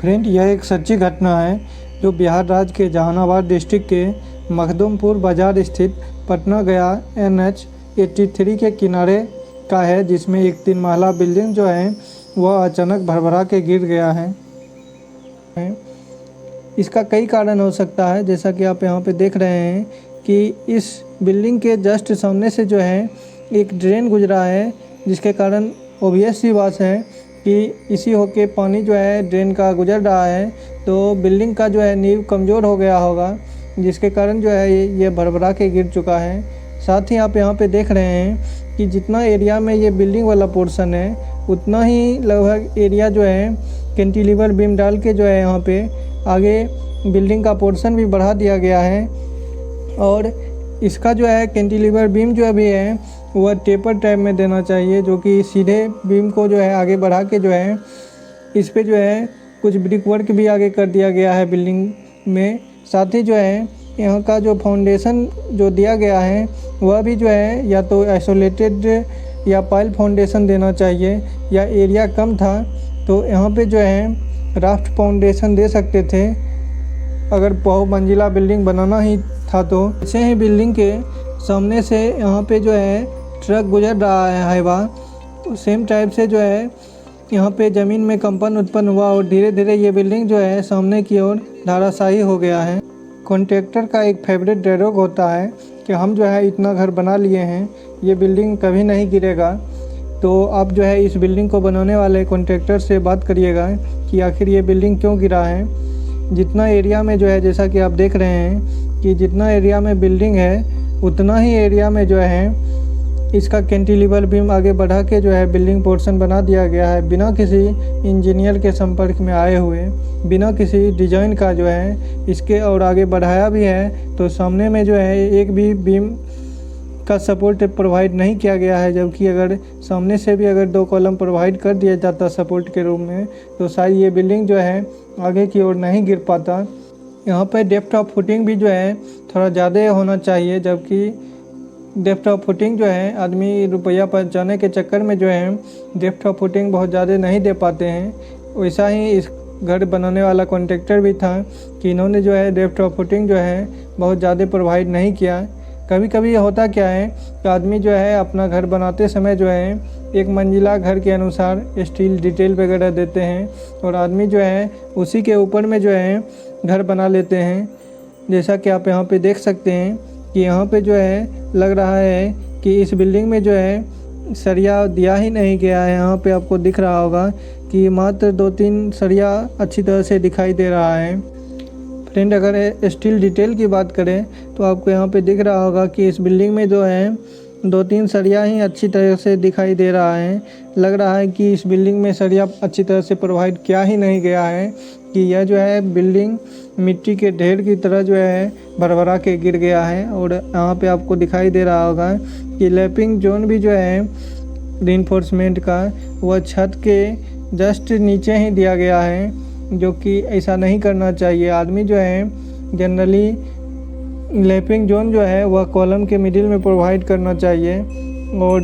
Friend, यह एक सच्ची घटना है जो बिहार राज्य के जहानाबाद डिस्ट्रिक्ट के मखदुमपुर बाजार स्थित पटना गया NH 83 के किनारे का है, जिसमें एक 3 महला बिल्डिंग जो है वह अचानक भरभरा के गिर गया है। इसका कई कारण हो सकता है, जैसा कि आप यहाँ पे देख रहे हैं कि इस बिल्डिंग के जस्ट सामने से जो है एक ड्रेन गुजरा है, जिसके कारण ऑब्वियस सी बात है कि इसी होके पानी जो है ड्रेन का गुजर रहा है, तो बिल्डिंग का जो है नींव कमज़ोर हो गया होगा, जिसके कारण जो है ये भरभरा के गिर चुका है। साथ ही आप यहाँ पे देख रहे हैं कि जितना एरिया में ये बिल्डिंग वाला पोर्शन है, उतना ही लगभग एरिया जो है कैंटिलीवर बीम डाल के जो है यहाँ पे आगे बिल्डिंग का पोर्शन भी बढ़ा दिया गया है। और इसका जो है कैंटिलीवर बीम जो अभी है वह टेपर टाइप में देना चाहिए, जो कि सीधे बीम को जो है आगे बढ़ा के जो है इस पे जो है कुछ ब्रिक वर्क भी आगे कर दिया गया है बिल्डिंग में। साथ ही जो है यहाँ का जो फाउंडेशन जो दिया गया है वह भी जो है या तो आइसोलेटेड या पाइल फाउंडेशन देना चाहिए, या एरिया कम था तो यहाँ पे जो है राफ्ट फाउंडेशन दे सकते थे अगर बहुमंजिला बिल्डिंग बनाना ही था तो। ऐसे ही बिल्डिंग के सामने से यहाँ पे जो है ट्रक गुजर रहा है हाईवा, तो सेम टाइप से जो है यहाँ पे ज़मीन में कंपन उत्पन्न हुआ और धीरे धीरे ये बिल्डिंग जो है सामने की ओर धराशायी हो गया है। कॉन्ट्रैक्टर का एक फेवरेट डायलॉग होता है कि हम जो है इतना घर बना लिए हैं, ये बिल्डिंग कभी नहीं गिरेगा। तो आप जो है इस बिल्डिंग को बनाने वाले कॉन्ट्रैक्टर से बात करिएगा कि आखिर ये बिल्डिंग क्यों गिरा है। जितना एरिया में जो है, जैसा कि आप देख रहे हैं कि जितना एरिया में बिल्डिंग है उतना ही एरिया में जो है इसका कैंटिलीवर बीम आगे बढ़ा के जो है बिल्डिंग पोर्शन बना दिया गया है, बिना किसी इंजीनियर के संपर्क में आए हुए, बिना किसी डिज़ाइन का जो है इसके और आगे बढ़ाया भी है। तो सामने में जो है एक भी बीम का सपोर्ट प्रोवाइड नहीं किया गया है, जबकि अगर सामने से भी अगर 2 कॉलम प्रोवाइड कर दिया जाता सपोर्ट के रूप में तो शायद ये बिल्डिंग जो है आगे की ओर नहीं गिर पाता। यहाँ पर डेप्थ ऑफ फुटिंग भी जो है थोड़ा ज़्यादा होना चाहिए, जबकि डेप्थ ऑफ फुटिंग जो है आदमी रुपया बचाने के चक्कर में जो है डेप्थ ऑफ फुटिंग बहुत ज़्यादा नहीं दे पाते हैं। वैसा ही इस घर बनाने वाला कॉन्ट्रैक्टर भी था कि इन्होंने जो है डेप्थ ऑफ फुटिंग जो है बहुत ज़्यादा प्रोवाइड नहीं किया। कभी कभी होता क्या है कि आदमी जो है अपना घर बनाते समय जो है एक मंजिला घर के अनुसार स्टील डिटेल वगैरह देते हैं और आदमी जो है उसी के ऊपर में जो है घर बना लेते हैं। जैसा कि आप यहाँ पे देख सकते हैं कि यहाँ पे जो है लग रहा है कि इस बिल्डिंग में जो है सरिया दिया ही नहीं गया है। यहाँ पे आपको दिख रहा होगा कि मात्र 2-3 सरिया अच्छी तरह से दिखाई दे रहा है। फ्रेंड, अगर स्टील डिटेल की बात करें तो आपको यहाँ पे दिख रहा होगा कि इस बिल्डिंग में जो है 2-3 सरिया ही अच्छी तरह से दिखाई दे रहा है। लग रहा है कि इस बिल्डिंग में सरिया अच्छी तरह से प्रोवाइड किया ही नहीं गया है, कि यह जो है बिल्डिंग मिट्टी के ढेर की तरह जो है भरभरा के गिर गया है। और यहाँ पे आपको दिखाई दे रहा होगा कि लैपिंग जोन भी जो है रीइंफोर्समेंट का वह छत के जस्ट नीचे ही दिया गया है, जो कि ऐसा नहीं करना चाहिए। आदमी जो है जनरली लैपिंग जोन जो है वह कॉलम के मिडिल में प्रोवाइड करना चाहिए, और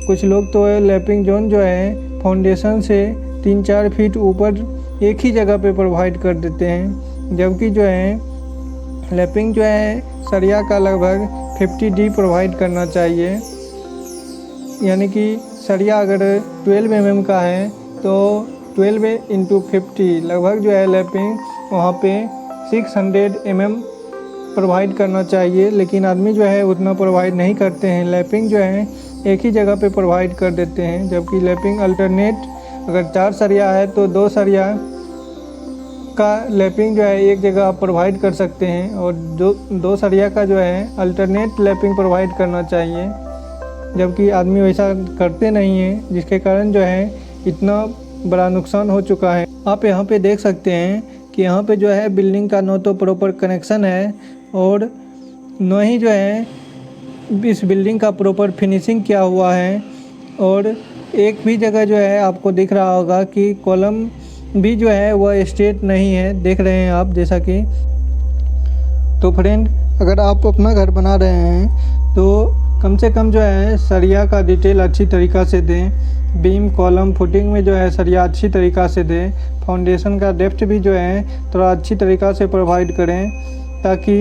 कुछ लोग तो लैपिंग जोन जो है फाउंडेशन से 3-4 फीट ऊपर एक ही जगह पे प्रोवाइड कर देते हैं, जबकि जो है लैपिंग जो है सरिया का लगभग 50D प्रोवाइड करना चाहिए। यानी कि सरिया अगर 12 mm का है तो 12x50 लगभग जो है लैपिंग वहाँ पे 600 mm प्रोवाइड करना चाहिए, लेकिन आदमी जो है उतना प्रोवाइड नहीं करते हैं। लैपिंग जो है एक ही जगह पे प्रोवाइड कर देते हैं, जबकि लैपिंग अल्टरनेट अगर 4 सरिया है तो 2 सरिया का लैपिंग जो है एक जगह आप प्रोवाइड कर सकते हैं, और जो 2 सरिया का जो है अल्टरनेट लैपिंग प्रोवाइड करना चाहिए, जबकि आदमी वैसा करते नहीं हैं, जिसके कारण जो है इतना बड़ा नुकसान हो चुका है। आप यहाँ पे देख सकते हैं कि यहाँ पे जो है बिल्डिंग का न तो प्रॉपर कनेक्शन है और न ही जो है इस बिल्डिंग का प्रॉपर फिनिशिंग किया हुआ है, और एक भी जगह जो है आपको दिख रहा होगा कि कॉलम भी जो है वह स्ट्रेट नहीं है, देख रहे हैं आप जैसा कि। तो फ्रेंड, अगर आप अपना घर बना रहे हैं तो कम से कम जो है सरिया का डिटेल अच्छी तरीक़ा से दें। बीम कॉलम फुटिंग में जो है सरिया अच्छी तरीक़ा से दें। फाउंडेशन का डेप्थ भी जो है थोड़ा अच्छी तरीक़ा से प्रोवाइड करें, ताकि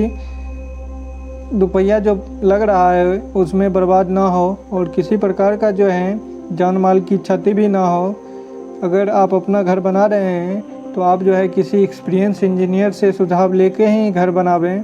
रुपया जो लग रहा है उसमें बर्बाद ना हो और किसी प्रकार का जो है जान माल की क्षति भी ना हो। अगर आप अपना घर बना रहे हैं तो आप जो है किसी एक्सपीरियंस इंजीनियर से सुझाव लेके ही घर बनावें।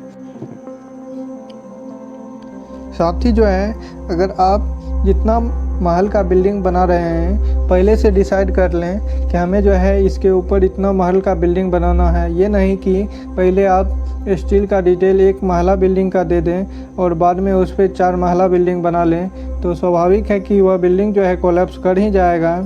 साथ ही जो है अगर आप जितना महल का बिल्डिंग बना रहे हैं पहले से डिसाइड कर लें कि हमें जो है इसके ऊपर इतना महल का बिल्डिंग बनाना है। ये नहीं कि पहले आप स्टील का डिटेल एक महला बिल्डिंग का दे दें और बाद में उस पर 4 महला बिल्डिंग बना लें, तो स्वाभाविक है कि वह बिल्डिंग जो है कोलैप्स कर ही जाएगा।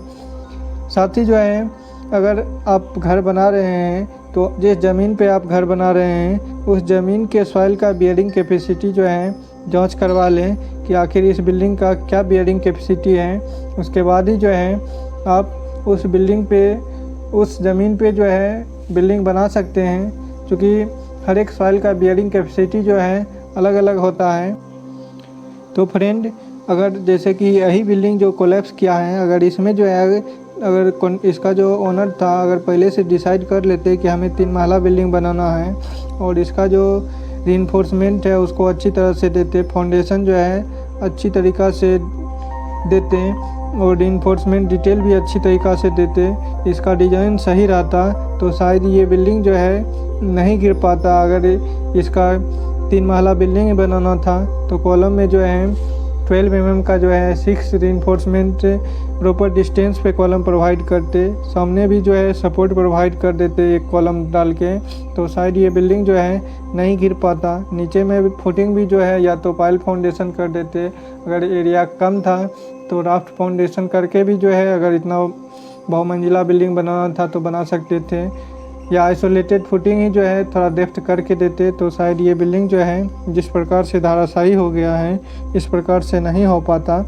साथ ही जो है अगर आप घर बना रहे हैं तो जिस ज़मीन पे आप घर बना रहे हैं उस ज़मीन के सॉइल का बियरिंग कैपेसिटी जो है जांच करवा लें कि आखिर इस बिल्डिंग का क्या बियरिंग कैपेसिटी है। उसके बाद ही जो है आप उस बिल्डिंग पे उस ज़मीन पे जो है बिल्डिंग बना सकते हैं, क्योंकि हर एक सॉइल का बियरिंग कैपेसिटी जो है अलग अलग होता है। तो फ्रेंड, अगर जैसे कि यही बिल्डिंग जो कोलैप्स किया है, अगर इसमें जो है अगर इसका जो ओनर था अगर पहले से डिसाइड कर लेते कि हमें 3 महला बिल्डिंग बनाना है और इसका जो रीइंफोर्समेंट है उसको अच्छी तरह से देते, फाउंडेशन जो है अच्छी तरीक़ा से देते और रीइंफोर्समेंट डिटेल भी अच्छी तरीक़ा से देते, इसका डिज़ाइन सही रहता तो शायद ये बिल्डिंग जो है नहीं गिर पाता। अगर इसका 3 महला बिल्डिंग बनाना था तो कॉलम में जो है 12 mm का जो है 6 रीइंफोर्समेंट प्रॉपर डिस्टेंस पे कॉलम प्रोवाइड करते, सामने भी जो है सपोर्ट प्रोवाइड कर देते एक कॉलम डाल के, तो शायद ये बिल्डिंग जो है नहीं गिर पाता। नीचे में फुटिंग भी जो है या तो पाइल फाउंडेशन कर देते, अगर एरिया कम था तो राफ्ट फाउंडेशन करके भी जो है अगर इतना बहुमंजिला बिल्डिंग बनाना था तो बना सकते थे, या आइसोलेटेड फुटिंग ही जो है थोड़ा डेप्थ करके देते, तो शायद ये बिल्डिंग जो है जिस प्रकार से धराशायी हो गया है इस प्रकार से नहीं हो पाता।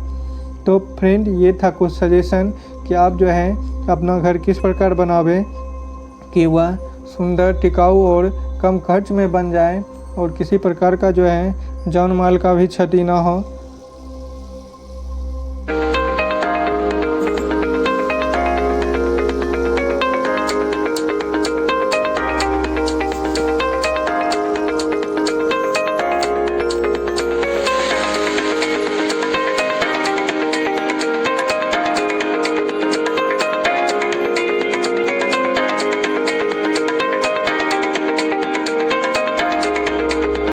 तो फ्रेंड, ये था कुछ सजेशन कि आप जो है अपना घर किस प्रकार बनावें कि वह सुंदर, टिकाऊ और कम खर्च में बन जाए और किसी प्रकार का जो है जान माल का भी क्षति ना हो।